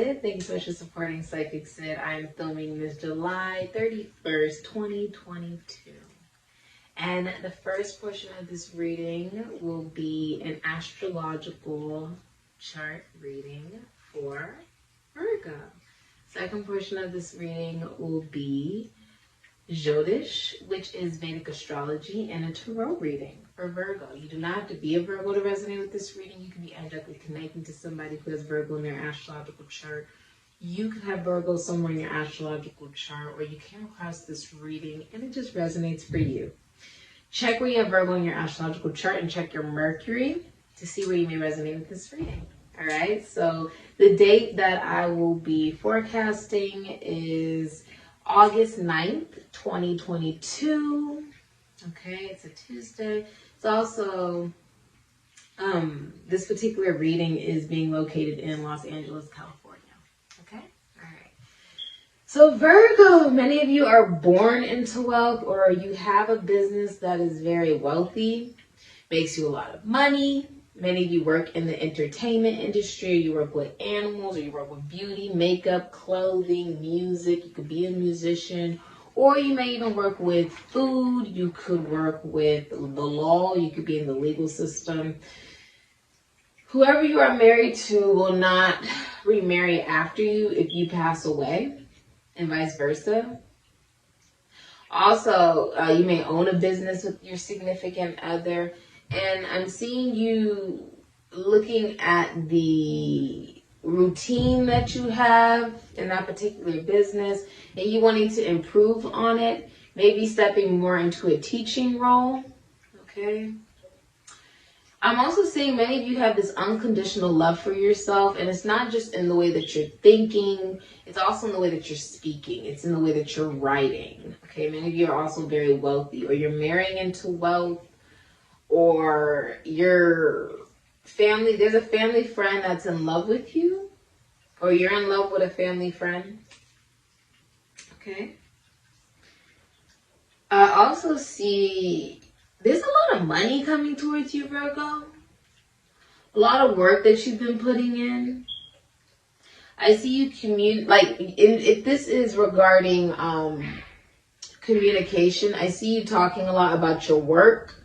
Syd. Thank you so much for supporting Sikiksyd. I am filming this July 31st, 2022. And the first portion of this reading will be an astrological chart reading for Virgo. Second portion of this reading will be Jyotish, which is Vedic astrology, and a tarot reading for Virgo. You do not have to be a Virgo to resonate with this reading. You can be energetically connecting to somebody who has Virgo in their astrological chart. You could have Virgo somewhere in your astrological chart, or you came across this reading and it just resonates for you. Check where you have Virgo in your astrological chart and check your Mercury to see where you may resonate with this reading. All right, so the date that I will be forecasting is August 9th, 2022. Okay, it's a Tuesday. It's also, this particular reading is being located in Los Angeles, California. Okay, all right. So Virgo, many of you are born into wealth, or you have a business that is very wealthy, makes you a lot of money. Many of you work in the entertainment industry, you work with animals, or you work with beauty, makeup, clothing, music. You could be a musician, or you may even work with food. You could work with the law. You could be in the legal system. Whoever you are married to will not remarry after you if you pass away, and vice versa. Also, you may own a business with your significant other. And I'm seeing you looking at the routine that you have in that particular business and you wanting to improve on it, maybe stepping more into a teaching role. Okay. I'm also seeing many of you have this unconditional love for yourself, and it's not just in the way that you're thinking, it's also in the way that you're speaking. It's in the way that you're writing. Okay. Many of you are also very wealthy, or you're marrying into wealth. Or your family, there's a family friend that's in love with you, or you're in love with a family friend. Okay. I also see there's a lot of money coming towards you, Virgo. A lot of work that you've been putting in. I see you if this is regarding communication, I see you talking a lot about your work.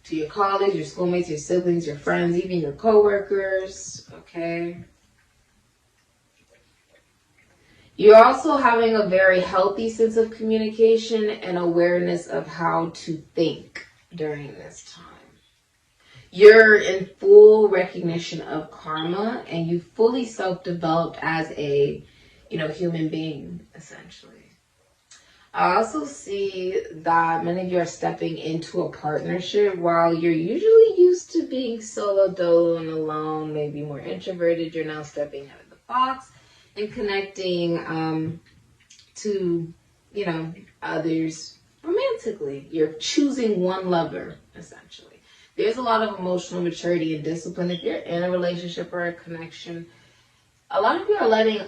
To your colleagues, your schoolmates, your siblings, your friends, even your coworkers, okay? You're also having a very healthy sense of communication and awareness of how to think during this time. You're in full recognition of karma, and you fully self-developed as a, human being, essentially. I also see that many of you are stepping into a partnership while you're usually used to being solo dolo and alone, maybe more introverted. You're now stepping out of the box and connecting to, others romantically. You're choosing one lover, essentially. There's a lot of emotional maturity and discipline. If you're in a relationship or a connection, a lot of you are letting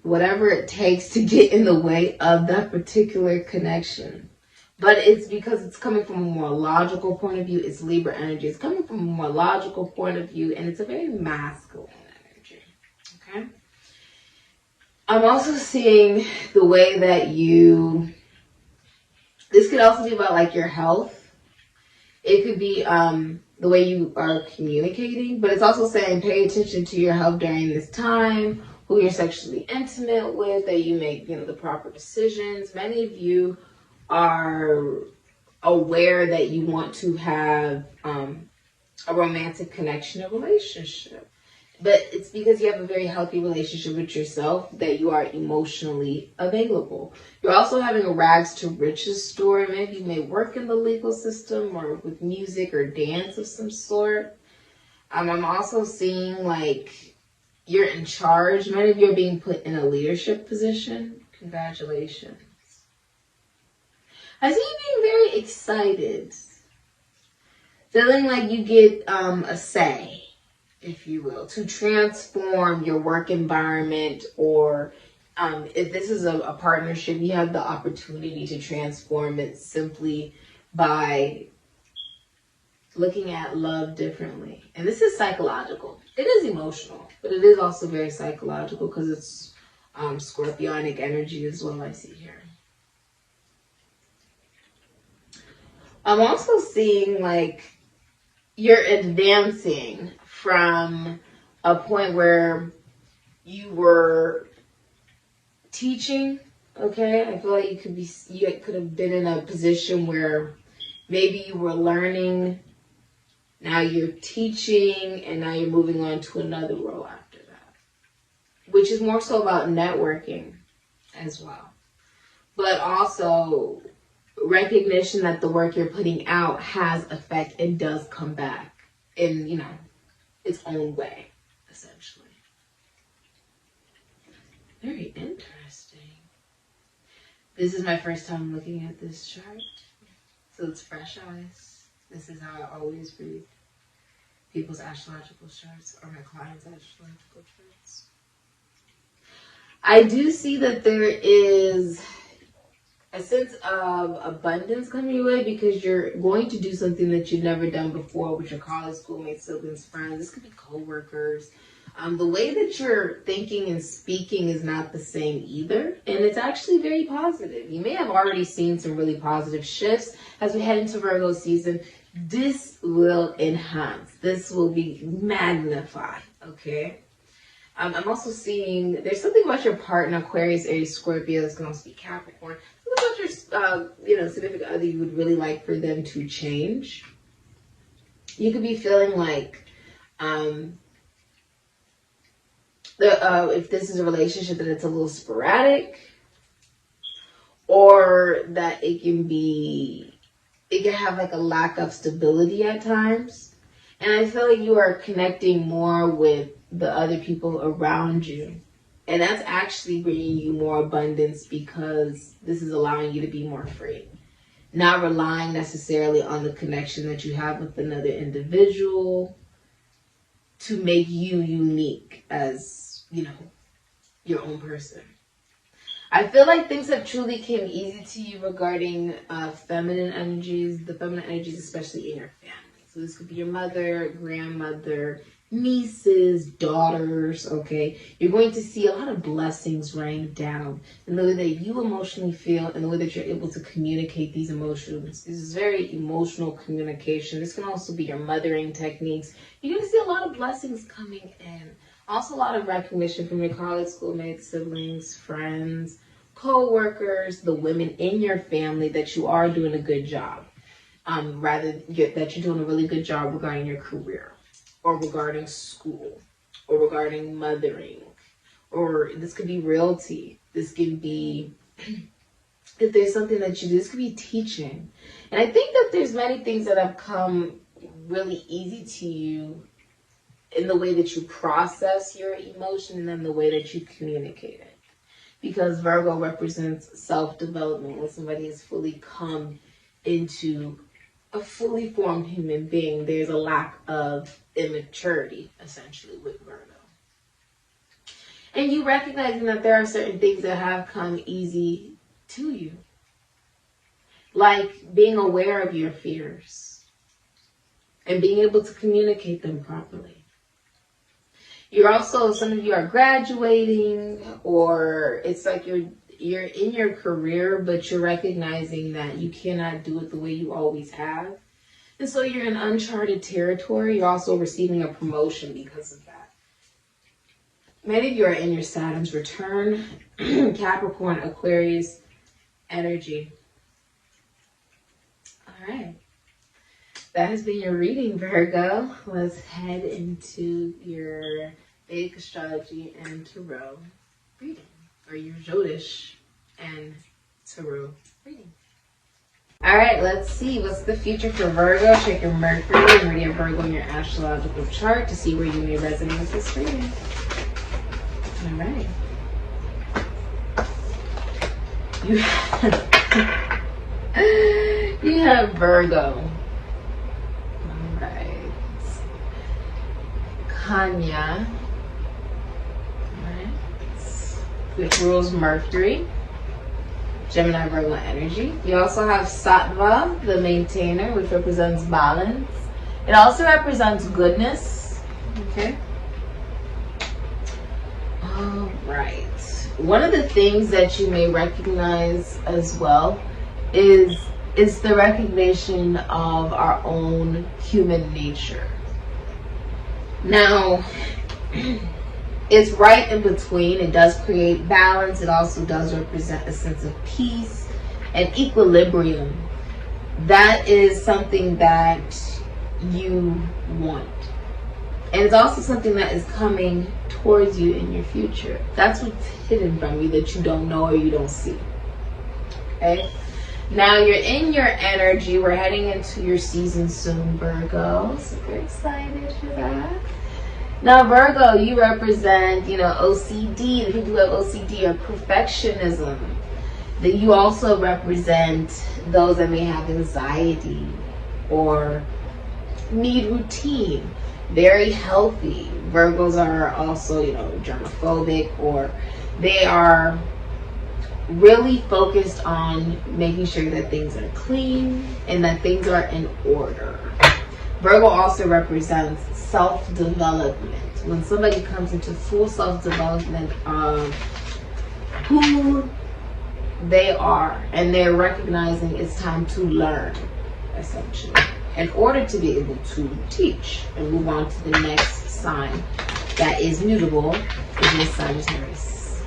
whatever it takes to get in the way of that particular connection. But it's because it's coming from a more logical point of view. It's Libra energy. It's coming from a more logical point of view, and it's a very masculine energy. Okay? I'm also seeing the way that this could also be about your health. It could be the way you are communicating, but it's also saying pay attention to your health during this time, who you're sexually intimate with, that you make, the proper decisions. Many of you are aware that you want to have a romantic connection, a relationship. But it's because you have a very healthy relationship with yourself that you are emotionally available. You're also having a rags to riches story. Maybe you may work in the legal system or with music or dance of some sort. I'm also seeing you're in charge. Many of you are being put in a leadership position. Congratulations. I see you being very excited. Feeling like you get a say, if you will, to transform your work environment, or if this is a partnership, you have the opportunity to transform it simply by looking at love differently. And this is psychological. It is emotional, but it is also very psychological because it's scorpionic energy as well, I see here. I'm also seeing like you're advancing from a point where you were teaching, okay? I feel like you could have been in a position where maybe you were learning, now you're teaching, and now you're moving on to another role after that, which is more so about networking as well. But also recognition that the work you're putting out has effect and does come back in, you know, its own way, essentially. Very interesting. This is my first time looking at this chart, so it's fresh eyes. This is how I always read people's astrological charts or my clients' astrological charts. I do see that there is a sense of abundance coming your way because you're going to do something that you've never done before with your college, schoolmates, siblings, friends. This could be co-workers. The way that you're thinking and speaking is not the same either. And it's actually very positive. You may have already seen some really positive shifts as we head into Virgo season. This will enhance. This will be magnified, okay? I'm also seeing there's something about your partner, Aquarius, Aries, Scorpio. This can also be Capricorn. Something about your, significant other you would really like for them to change. You could be feeling like, if this is a relationship, that it's a little sporadic, or that it can have like a lack of stability at times. And I feel like you are connecting more with the other people around you. And that's actually bringing you more abundance because this is allowing you to be more free. Not relying necessarily on the connection that you have with another individual to make you unique as, your own person. I feel like things have truly came easy to you regarding feminine energies, the feminine energies, especially in your family. So this could be your mother, grandmother, nieces, daughters, okay? You're going to see a lot of blessings rain down in the way that you emotionally feel and the way that you're able to communicate these emotions. This is very emotional communication. This can also be your mothering techniques. You're going to see a lot of blessings coming in. Also a lot of recognition from your college, schoolmates, siblings, friends, co-workers, the women in your family that you are doing a good job. That you're doing a really good job regarding your career, or regarding school, or regarding mothering, or this could be realty. This could be, if there's something that you do, this could be teaching. And I think that there's many things that have come really easy to you in the way that you process your emotion and then the way that you communicate it. Because Virgo represents self-development, when somebody has fully come into a fully formed human being. There's a lack of immaturity, essentially, with Virgo. And you recognizing that there are certain things that have come easy to you. Like being aware of your fears and being able to communicate them properly. Some of you are graduating, or it's like you're in your career, but you're recognizing that you cannot do it the way you always have. And so you're in uncharted territory. You're also receiving a promotion because of that. Many of you are in your Saturn's return, Capricorn, Aquarius energy. All right. That has been your reading, Virgo. Let's head into your Vedic astrology and tarot reading, or your Jyotish and tarot reading. All right, let's see. What's the future for Virgo? Check your Mercury and read your Virgo in your astrological chart to see where you may resonate with this reading. All right. You have Virgo. Kanya, which rules Mercury, Gemini, Virgo energy. You also have Sattva, the maintainer, which represents balance, It also represents goodness. Okay. All right. One of the things that you may recognize as well is the recognition of our own human nature. Now, it's right in between. It does create balance. It also does represent a sense of peace and equilibrium. That is something that you want. And it's also something that is coming towards you in your future. That's what's hidden from you that you don't know or you don't see. Okay? Now you're in your energy. We're heading into your season soon, Virgo. Super excited for that. Now, Virgo, you represent, OCD. The people who have OCD or perfectionism. That you also represent those that may have anxiety or need routine. Very healthy. Virgos are also, germophobic, or they are really focused on making sure that things are clean and that things are in order. Virgo also represents self-development. When somebody comes into full self-development of who they are, and they're recognizing it's time to learn, essentially, in order to be able to teach and move on to the next sign that is mutable, which is Sagittarius.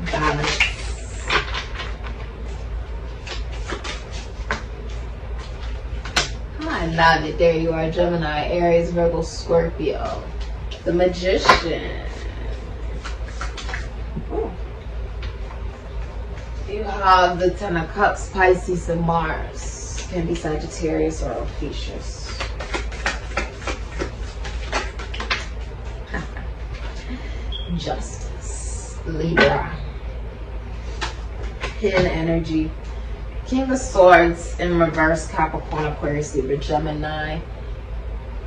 Balance. I love it. There you are, Gemini, Aries, Virgo, Scorpio. The Magician. Ooh. You have the Ten of Cups, Pisces, and Mars. Can be Sagittarius or Ophiuchus. Justice, Libra. Hidden energy. King of Swords in reverse, Capricorn, Aquarius, Libra, Gemini.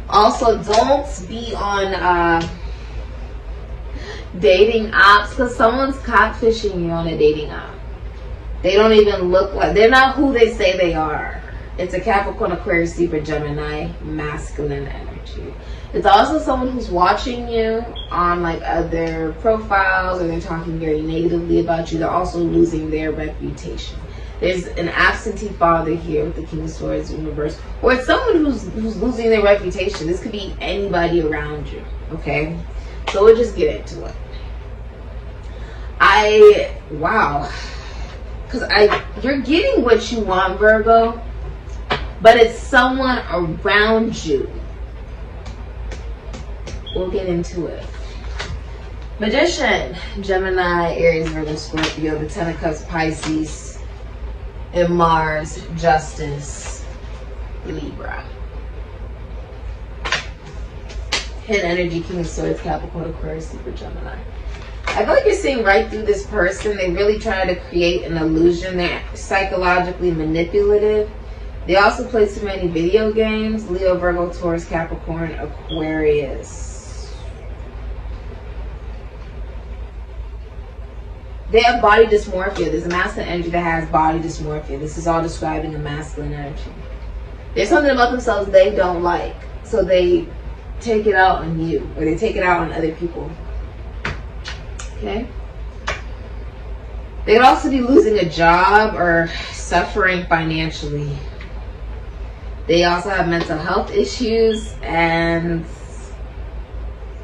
Also, don't be on dating apps, because someone's catfishing you on a dating app. They don't even look like, they're not who they say they are. It's a Capricorn, Aquarius, Libra, Gemini, masculine energy. It's also someone who's watching you on like other profiles, or they're talking very negatively about you. They're also losing their reputation. There's an absentee father here with the King of Swords in reverse. Or it's someone who's losing their reputation. This could be anybody around you. Okay? So we'll just get into it. Wow. Because you're getting what you want, Virgo. But it's someone around you. We'll get into it. Magician, Gemini, Aries, Virgo, Scorpio, the Ten of Cups, Pisces, and Mars, Justice, Libra. Hidden energy, King of Swords, Capricorn, Aquarius, Libra, Gemini. I feel like you're seeing right through this person. They really try to create an illusion. They're psychologically manipulative. They also play too many video games. Leo, Virgo, Taurus, Capricorn, Aquarius. They have body dysmorphia. There's a masculine energy that has body dysmorphia. This is all describing a masculine energy. There's something about themselves they don't like, so they take it out on you, or they take it out on other people. Okay? They could also be losing a job or suffering financially. They also have mental health issues, and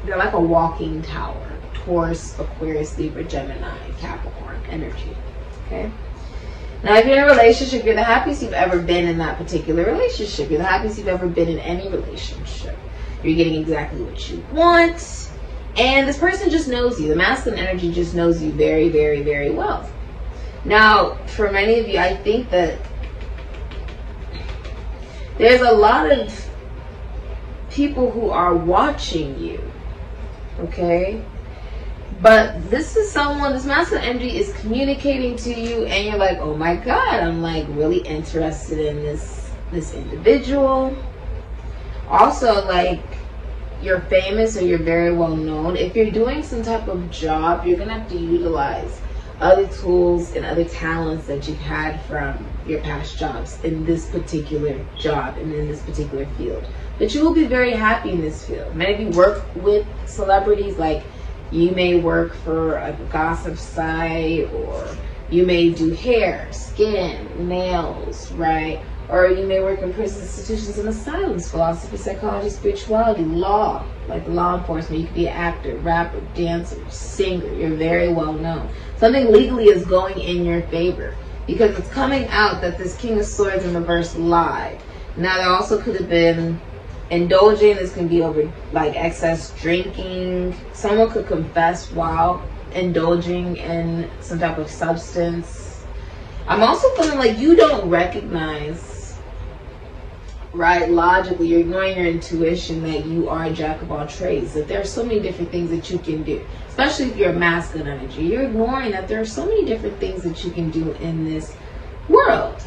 they're like a walking tower. Taurus, Aquarius, Libra, Gemini, Capricorn energy. Okay? Now, if you're in a relationship, you're the happiest you've ever been in that particular relationship. You're the happiest you've ever been in any relationship. You're getting exactly what you want. And this person just knows you. The masculine energy just knows you very, very, very well. Now, for many of you, I think that there's a lot of people who are watching you. Okay? But this is someone, this masculine energy is communicating to you, and you're like, oh my God, I'm like really interested in this individual. Also, like, you're famous or you're very well known. If you're doing some type of job, you're gonna have to utilize other tools and other talents that you've had from your past jobs in this particular job and in this particular field. But you will be very happy in this field. Many of you work with celebrities, like you may work for a gossip site, or you may do hair, skin, nails, right? Or you may work in prison institutions and asylums, philosophy, psychology, spirituality, law, like law enforcement. You could be an actor, rapper, dancer, singer. You're very well known. Something legally is going in your favor, because it's coming out that this King of Swords in reverse lied. Now, there also could have been indulging. This can be over like excess drinking. Someone could confess while indulging in some type of substance. I'm also feeling like you don't recognize, right, logically, you're ignoring your intuition that you are a jack of all trades, that there are so many different things that you can do, especially if you're a masculine energy. You're ignoring that there are so many different things that you can do in this world.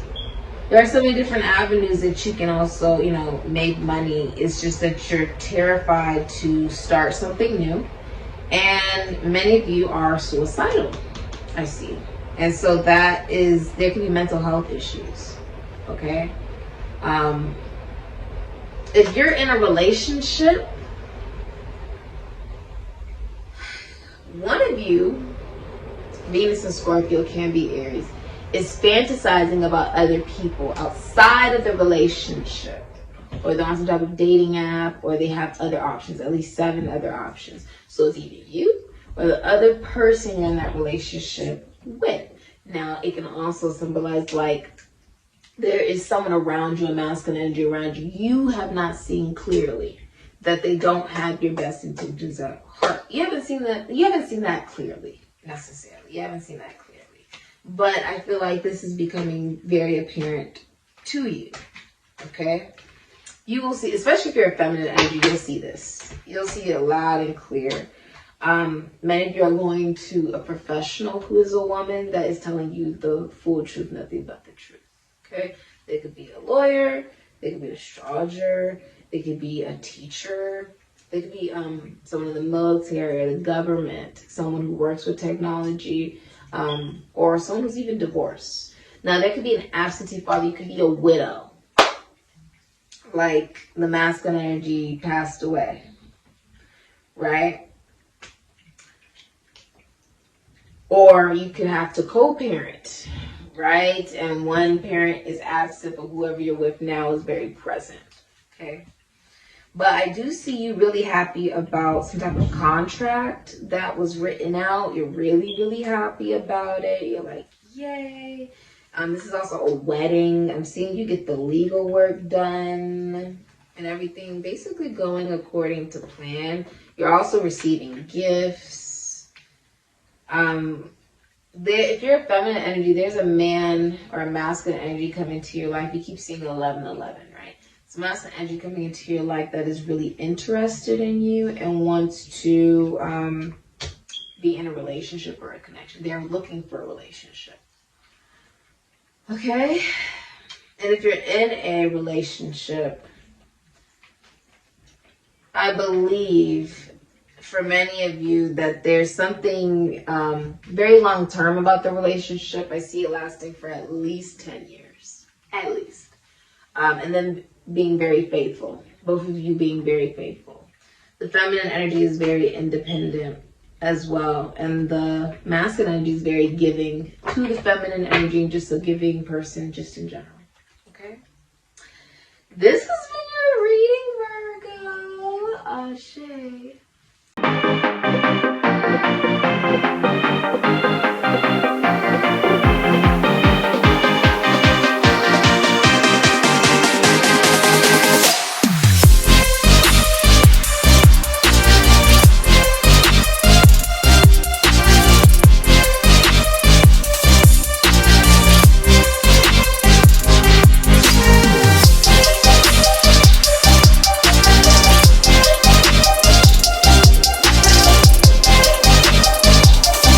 There are so many different avenues that you can also, you know, make money. It's just that you're terrified to start something new. And many of you are suicidal, I see. And so that is, there can be mental health issues, okay? If you're in a relationship, one of you, Venus and Scorpio, can be Aries, is fantasizing about other people outside of the relationship, or they're on some type of dating app, or they have other options, at least 7 other options. So it's either you or the other person you're in that relationship with. Now, it can also symbolize like there is someone around you, a masculine energy around you, you have not seen clearly, that they don't have your best intentions at heart. You haven't seen that clearly, necessarily. You haven't seen that clearly. But I feel like this is becoming very apparent to you, okay? You will see, especially if you're a feminine energy, you'll see this. You'll see it loud and clear. Many of you are going to a professional who is a woman that is telling you the full truth, nothing but the truth, okay? They could be a lawyer, they could be an astrologer, they could be a teacher, they could be someone in the military or the government, someone who works with technology, or someone who's even divorced. Now, there could be an absentee father. You could be a widow. Like the masculine energy passed away, right? Or you could have to co-parent, right? And one parent is absent, but whoever you're with now is very present, okay? But I do see you really happy about some type of contract that was written out. You're really, really happy about it. You're like, yay. This is also a wedding. I'm seeing you get the legal work done and everything basically going according to plan. You're also receiving gifts. If you're a feminine energy, there's a man or a masculine energy coming into your life. You keep seeing 1111, right? It's a masculine energy coming into your life that is really interested in you and wants to be in a relationship or a connection. They're looking for a relationship. Okay? And if you're in a relationship, I believe for many of you that there's something very long term about the relationship. I see it lasting for at least 10 years. At least. And then being very faithful. Both of you being very faithful. The feminine energy is very independent as well. And the masculine energy is very giving to the feminine energy, and just a giving person just in general. Okay? This has been your reading, Virgo. Ashe.